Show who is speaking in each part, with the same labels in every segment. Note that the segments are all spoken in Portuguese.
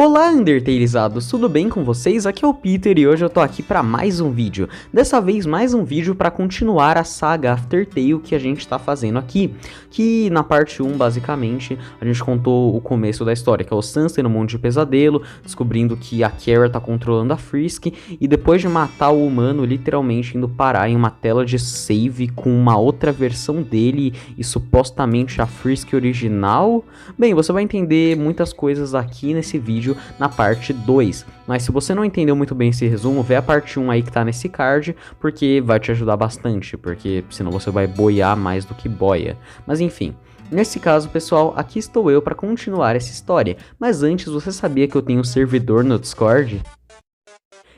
Speaker 1: Olá, Undertalizados, tudo bem com vocês? Aqui é o Peter e hoje eu tô aqui para mais um vídeo. Dessa vez, mais um vídeo para continuar a saga Aftertale que a gente tá fazendo aqui. Que na parte 1, basicamente, a gente contou o começo da história, que é o Sans tendo um monte de pesadelo, descobrindo que a Kara tá controlando a Frisk, e depois de matar o humano, literalmente indo parar em uma tela de save com uma outra versão dele e supostamente a Frisk original. Bem, você vai entender muitas coisas aqui nesse vídeo na parte 2, mas se você não entendeu muito bem esse resumo, vê a parte 1 aí que tá nesse card, porque vai te ajudar bastante, porque senão você vai boiar mais do que boia. Mas enfim, nesse caso, pessoal, aqui estou eu para continuar essa história, mas antes, você sabia que eu tenho um servidor no Discord?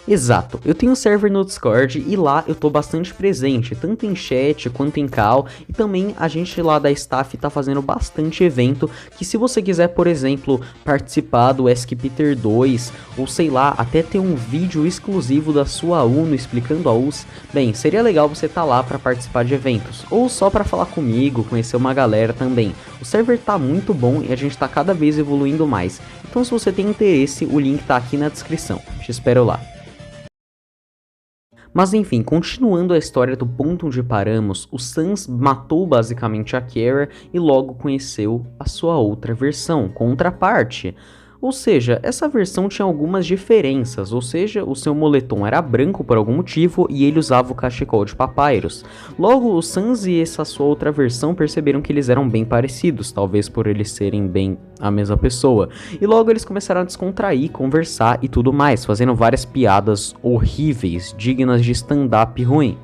Speaker 1: Exato, eu tenho um server no Discord e lá eu tô bastante presente, tanto em chat quanto em call, e também a gente lá da staff tá fazendo bastante evento, que se você quiser, por exemplo, participar do Ask Peter 2, ou sei lá, até ter um vídeo exclusivo da sua Uno explicando a US, bem, seria legal você tá lá pra participar de eventos, ou só pra falar comigo, conhecer uma galera também. O server tá muito bom e a gente tá cada vez evoluindo mais, então se você tem interesse, o link tá aqui na descrição, te espero lá. Mas enfim, continuando a história do ponto onde paramos, o Sans matou basicamente a Kara e logo conheceu a sua outra versão, contraparte. Ou seja, essa versão tinha algumas diferenças, ou seja, o seu moletom era branco por algum motivo e ele usava o cachecol de Papyrus. Logo, o Sans e essa sua outra versão perceberam que eles eram bem parecidos, talvez por eles serem bem a mesma pessoa. E logo eles começaram a descontrair, conversar e tudo mais, fazendo várias piadas horríveis, dignas de stand-up ruim.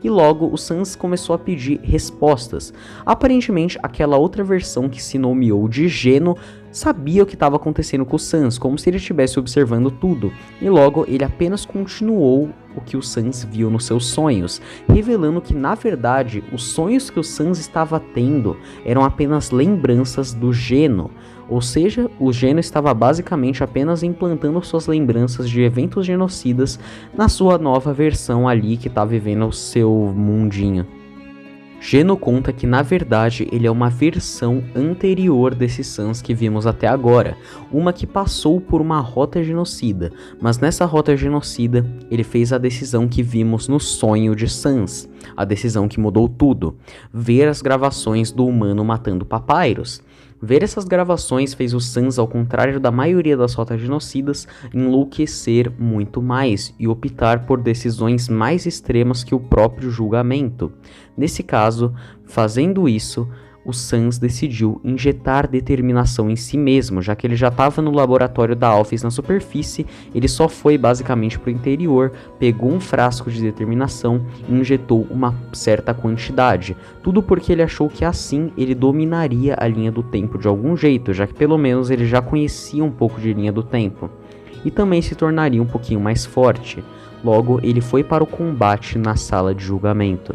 Speaker 1: E logo o Sans começou a pedir respostas. Aparentemente, aquela outra versão que se nomeou de Geno sabia o que estava acontecendo com o Sans, como se ele estivesse observando tudo. E logo ele apenas continuou o que o Sans viu nos seus sonhos, revelando que na verdade os sonhos que o Sans estava tendo eram apenas lembranças do Geno. Ou seja, o Geno estava basicamente apenas implantando suas lembranças de eventos genocidas na sua nova versão ali que está vivendo o seu mundinho. Geno conta que na verdade ele é uma versão anterior desse Sans que vimos até agora, uma que passou por uma rota genocida, mas nessa rota genocida ele fez a decisão que vimos no sonho de Sans, a decisão que mudou tudo, ver as gravações do humano matando Papyrus. Ver essas gravações fez o Sans, ao contrário da maioria das rotas genocidas, enlouquecer muito mais e optar por decisões mais extremas que o próprio julgamento. Nesse caso, fazendo isso, o Sans decidiu injetar determinação em si mesmo, já que ele já estava no laboratório da Alphys na superfície, ele só foi basicamente para o interior, pegou um frasco de determinação e injetou uma certa quantidade, tudo porque ele achou que assim ele dominaria a linha do tempo de algum jeito, já que pelo menos ele já conhecia um pouco de linha do tempo, e também se tornaria um pouquinho mais forte. Logo, ele foi para o combate na sala de julgamento.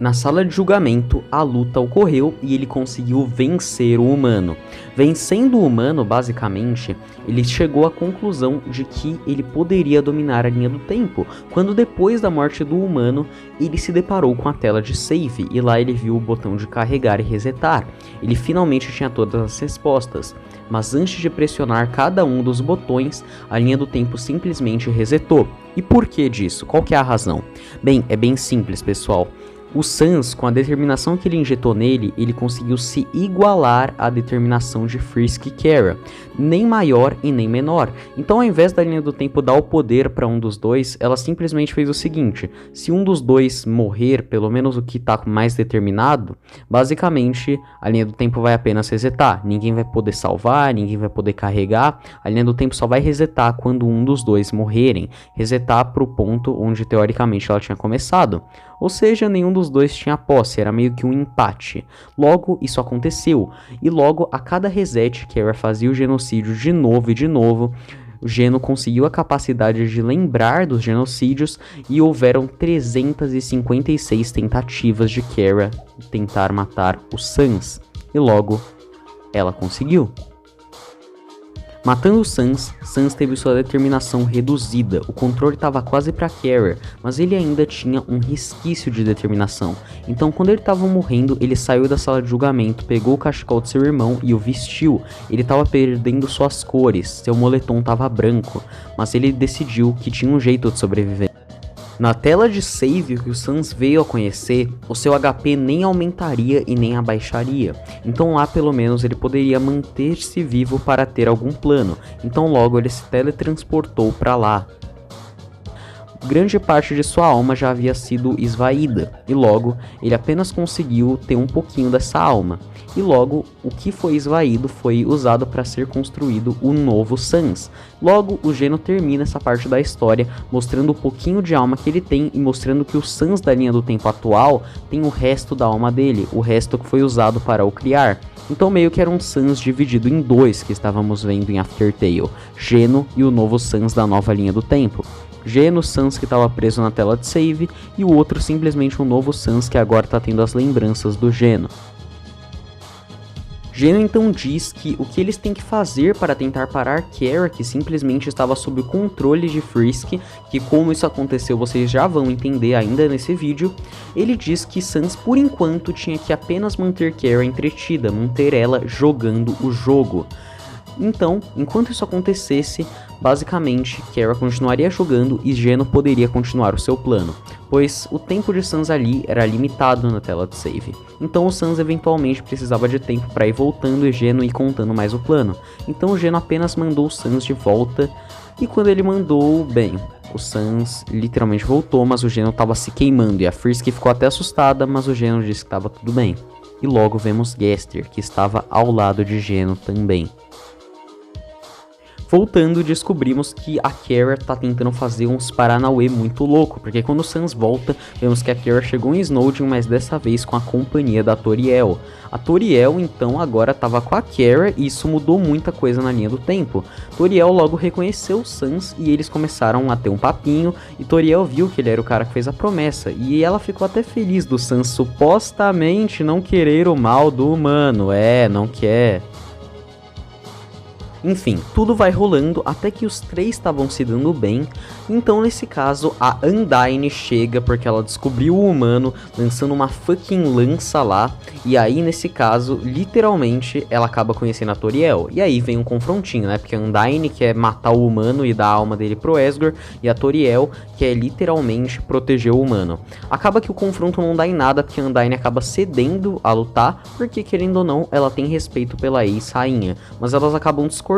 Speaker 1: Na sala de julgamento, a luta ocorreu e ele conseguiu vencer o humano. Vencendo o humano, basicamente, ele chegou à conclusão de que ele poderia dominar a linha do tempo, quando depois da morte do humano, ele se deparou com a tela de save e lá ele viu o botão de carregar e resetar. Ele finalmente tinha todas as respostas, mas antes de pressionar cada um dos botões, a linha do tempo simplesmente resetou. E por que disso? Qual que é a razão? Bem, é bem simples, pessoal. O Sans, com a determinação que ele injetou nele, ele conseguiu se igualar à determinação de Frisk e Kara, nem maior e nem menor. Então, ao invés da linha do tempo dar o poder para um dos dois, ela simplesmente fez o seguinte: se um dos dois morrer, pelo menos o que está mais determinado, basicamente a linha do tempo vai apenas resetar. Ninguém vai poder salvar, ninguém vai poder carregar, a linha do tempo só vai resetar quando um dos dois morrerem, resetar para o ponto onde teoricamente ela tinha começado. Ou seja, nenhum dos dois tinha posse, era meio que um empate. Logo, isso aconteceu, e logo a cada reset, Kara fazia o genocídio de novo e de novo, o Geno conseguiu a capacidade de lembrar dos genocídios e houveram 356 tentativas de Kara tentar matar o Sans, e logo ela conseguiu. Matando o Sans, Sans teve sua determinação reduzida, o controle estava quase para Kara, mas ele ainda tinha um resquício de determinação. Então quando ele estava morrendo, ele saiu da sala de julgamento, pegou o cachecol de seu irmão e o vestiu. Ele estava perdendo suas cores, seu moletom estava branco, mas ele decidiu que tinha um jeito de sobreviver. Na tela de save que o Sans veio a conhecer, o seu HP nem aumentaria e nem abaixaria, então lá pelo menos ele poderia manter-se vivo para ter algum plano, então logo ele se teletransportou para lá. Grande parte de sua alma já havia sido esvaída, e logo ele apenas conseguiu ter um pouquinho dessa alma. E logo o que foi esvaído foi usado para ser construído o novo Sans. Logo o Geno termina essa parte da história mostrando o pouquinho de alma que ele tem e mostrando que o Sans da linha do tempo atual tem o resto da alma dele, o resto que foi usado para o criar. Então meio que era um Sans dividido em dois que estávamos vendo em Aftertale, Geno e o novo Sans da nova linha do tempo. Geno, Sans que estava preso na tela de save, e o outro simplesmente um novo Sans que agora está tendo as lembranças do Geno. Geno então diz que o que eles têm que fazer para tentar parar Kara, que simplesmente estava sob o controle de Frisk, que como isso aconteceu vocês já vão entender ainda nesse vídeo. Ele diz que Sans por enquanto tinha que apenas manter Kara entretida, manter ela jogando o jogo. Então, enquanto isso acontecesse, basicamente, Kara continuaria jogando e Geno poderia continuar o seu plano, pois o tempo de Sans ali era limitado na tela de save. Então o Sans eventualmente precisava de tempo para ir voltando e Geno ir contando mais o plano. Então o Geno apenas mandou o Sans de volta, e quando ele mandou, bem, o Sans literalmente voltou, mas o Geno estava se queimando e a Frisk ficou até assustada, mas o Geno disse que estava tudo bem. E logo vemos Gaster, que estava ao lado de Geno também. Voltando, descobrimos que a Kara tá tentando fazer uns paranauê muito louco, porque quando o Sans volta, vemos que a Kara chegou em Snowdin, mas dessa vez com a companhia da Toriel. A Toriel, então, agora tava com a Kara e isso mudou muita coisa na linha do tempo. Toriel logo reconheceu o Sans e eles começaram a ter um papinho, e Toriel viu que ele era o cara que fez a promessa, e ela ficou até feliz do Sans supostamente não querer o mal do humano, não quer. Enfim, tudo vai rolando até que os três estavam se dando bem, então nesse caso a Undyne chega porque ela descobriu o humano lançando uma fucking lança lá, e aí nesse caso, literalmente, ela acaba conhecendo a Toriel, e aí vem um confrontinho, né, porque a Undyne quer matar o humano e dar a alma dele pro Esgor, e a Toriel quer literalmente proteger o humano. Acaba que o confronto não dá em nada, porque a Undyne acaba cedendo a lutar, porque querendo ou não, ela tem respeito pela ex-rainha, mas elas acabam discordando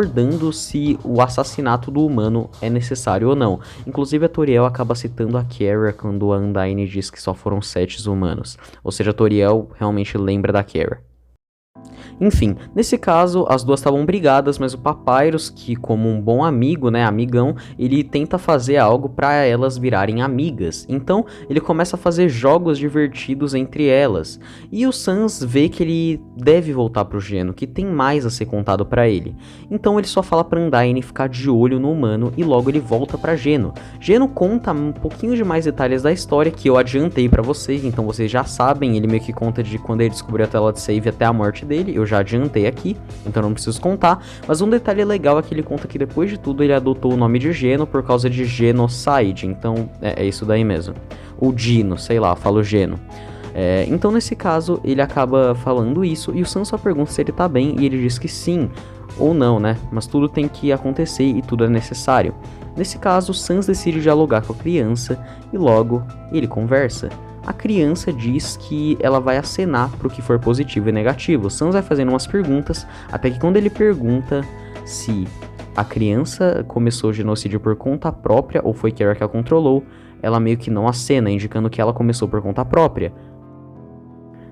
Speaker 1: se o assassinato do humano é necessário ou não. Inclusive a Toriel acaba citando a Kara quando a Undyne diz que só foram 7 humanos. Ou seja, a Toriel realmente lembra da Kara. Enfim, nesse caso, as duas estavam brigadas, mas o Papyrus, que como um bom amigo, né, amigão, ele tenta fazer algo para elas virarem amigas. Então, ele começa a fazer jogos divertidos entre elas. E o Sans vê que ele deve voltar pro Geno, que tem mais a ser contado para ele. Então, ele só fala pra Undyne ficar de olho no humano e logo ele volta pra Geno. Geno conta um pouquinho de mais detalhes da história que eu adiantei para vocês, então vocês já sabem, ele meio que conta de quando ele descobriu a tela de save até a morte dele. Eu já adiantei aqui, então não preciso contar, mas um detalhe legal é que ele conta que depois de tudo ele adotou o nome de Geno por causa de genocide, então é isso daí mesmo. Ou Dino, sei lá, falo Geno. Então nesse caso ele acaba falando isso e o Sans só pergunta se ele tá bem e ele diz que sim, ou não, né, mas tudo tem que acontecer e tudo é necessário. Nesse caso o Sans decide dialogar com a criança e logo ele conversa. A criança diz que ela vai acenar pro que for positivo e negativo. O Sans vai fazendo umas perguntas, até que quando ele pergunta se a criança começou o genocídio por conta própria ou foi Kara que a controlou, ela meio que não acena, indicando que ela começou por conta própria.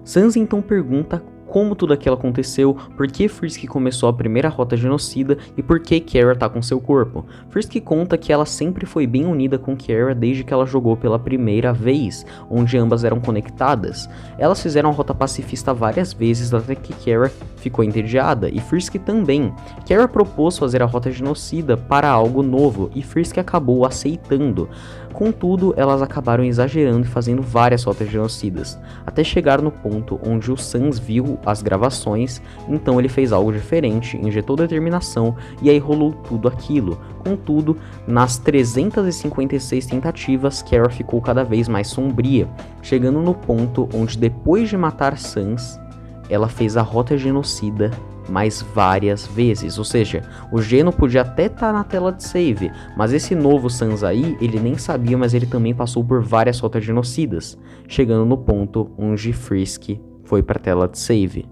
Speaker 1: Sans então pergunta como tudo aquilo aconteceu, por que Frisk começou a primeira rota genocida e por que Kara tá com seu corpo. Frisk conta que ela sempre foi bem unida com Kara desde que ela jogou pela primeira vez, onde ambas eram conectadas. Elas fizeram a rota pacifista várias vezes até que Kara ficou entediada, e Frisk também. Kara propôs fazer a rota genocida para algo novo, e Frisk acabou aceitando. Contudo, elas acabaram exagerando e fazendo várias rotas genocidas, até chegar no ponto onde o Sans viu viu as gravações, então ele fez algo diferente, injetou determinação e aí rolou tudo aquilo. Contudo, nas 356 tentativas, Kara ficou cada vez mais sombria, chegando no ponto onde depois de matar Sans, ela fez a rota genocida mais várias vezes, ou seja, o Geno podia até estar na tela de save, mas esse novo Sans aí, ele nem sabia, mas ele também passou por várias rotas genocidas, chegando no ponto onde Frisk foi para a tela de save.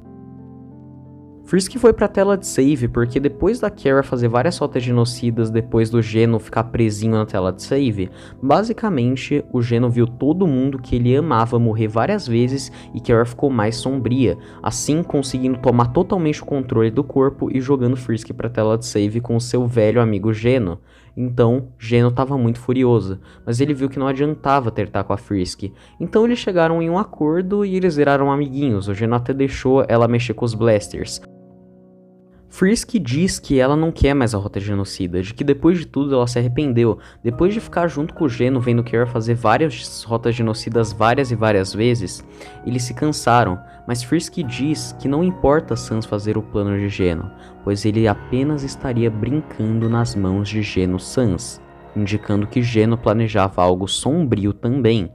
Speaker 1: Frisk foi pra tela de save porque depois da Kara fazer várias rotas genocidas depois do Geno ficar presinho na tela de save, basicamente o Geno viu todo mundo que ele amava morrer várias vezes e Kara ficou mais sombria, assim conseguindo tomar totalmente o controle do corpo e jogando Frisk pra tela de save com o seu velho amigo Geno. Então, Geno estava muito furioso, mas ele viu que não adiantava tretar com a Frisk. Então eles chegaram em um acordo e eles viraram amiguinhos, o Geno até deixou ela mexer com os blasters. Frisk diz que ela não quer mais a rota genocida, de que depois de tudo ela se arrependeu, depois de ficar junto com o Geno vendo Kara fazer várias rotas genocidas várias e várias vezes, eles se cansaram, mas Frisk diz que não importa Sans fazer o plano de Geno, pois ele apenas estaria brincando nas mãos de Geno Sans, indicando que Geno planejava algo sombrio também.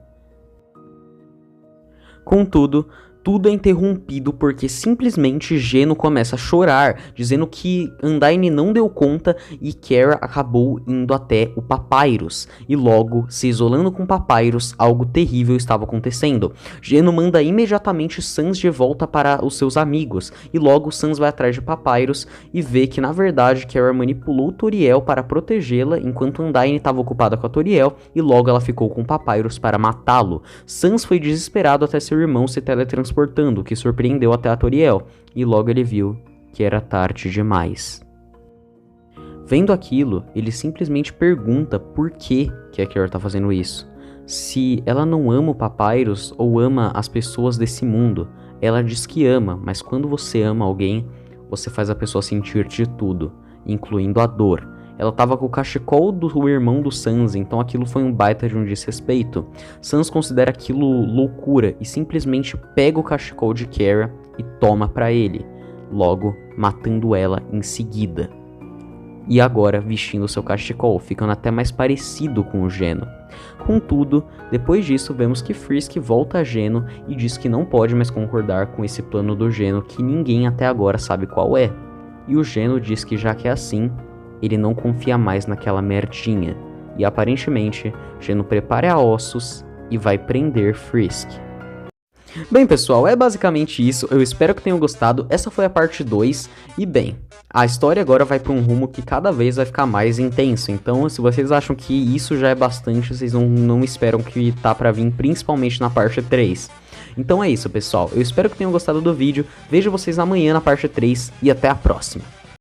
Speaker 1: Contudo, tudo é interrompido porque simplesmente Geno começa a chorar, dizendo que Undyne não deu conta e Kara acabou indo até o Papyrus. E logo, se isolando com Papyrus, algo terrível estava acontecendo. Geno manda imediatamente Sans de volta para os seus amigos, e logo Sans vai atrás de Papyrus e vê que na verdade Kara manipulou Toriel para protegê-la, enquanto Undyne estava ocupada com a Toriel, e logo ela ficou com Papyrus para matá-lo. Sans foi desesperado até seu irmão se teletransportando, o que surpreendeu até a Toriel, e logo ele viu que era tarde demais. Vendo aquilo, ele simplesmente pergunta por que a Kara tá fazendo isso. Se ela não ama o Papyrus ou ama as pessoas desse mundo, ela diz que ama, mas quando você ama alguém, você faz a pessoa sentir de tudo, incluindo a dor. Ela tava com o cachecol do irmão do Sans, então aquilo foi um baita de um desrespeito. Sans considera aquilo loucura e simplesmente pega o cachecol de Kara e toma pra ele, logo matando ela em seguida. E agora vestindo seu cachecol, ficando até mais parecido com o Geno. Contudo, depois disso vemos que Frisk volta a Geno e diz que não pode mais concordar com esse plano do Geno que ninguém até agora sabe qual é. E o Geno diz que já que é assim, ele não confia mais naquela merdinha, e aparentemente, Geno prepara a ossos e vai prender Frisk. Bem pessoal, é basicamente isso, eu espero que tenham gostado, essa foi a parte 2, e bem, a história agora vai para um rumo que cada vez vai ficar mais intenso, então se vocês acham que isso já é bastante, vocês não esperam que tá pra vir, principalmente na parte 3. Então é isso pessoal, eu espero que tenham gostado do vídeo, vejo vocês amanhã na parte 3, e até a próxima.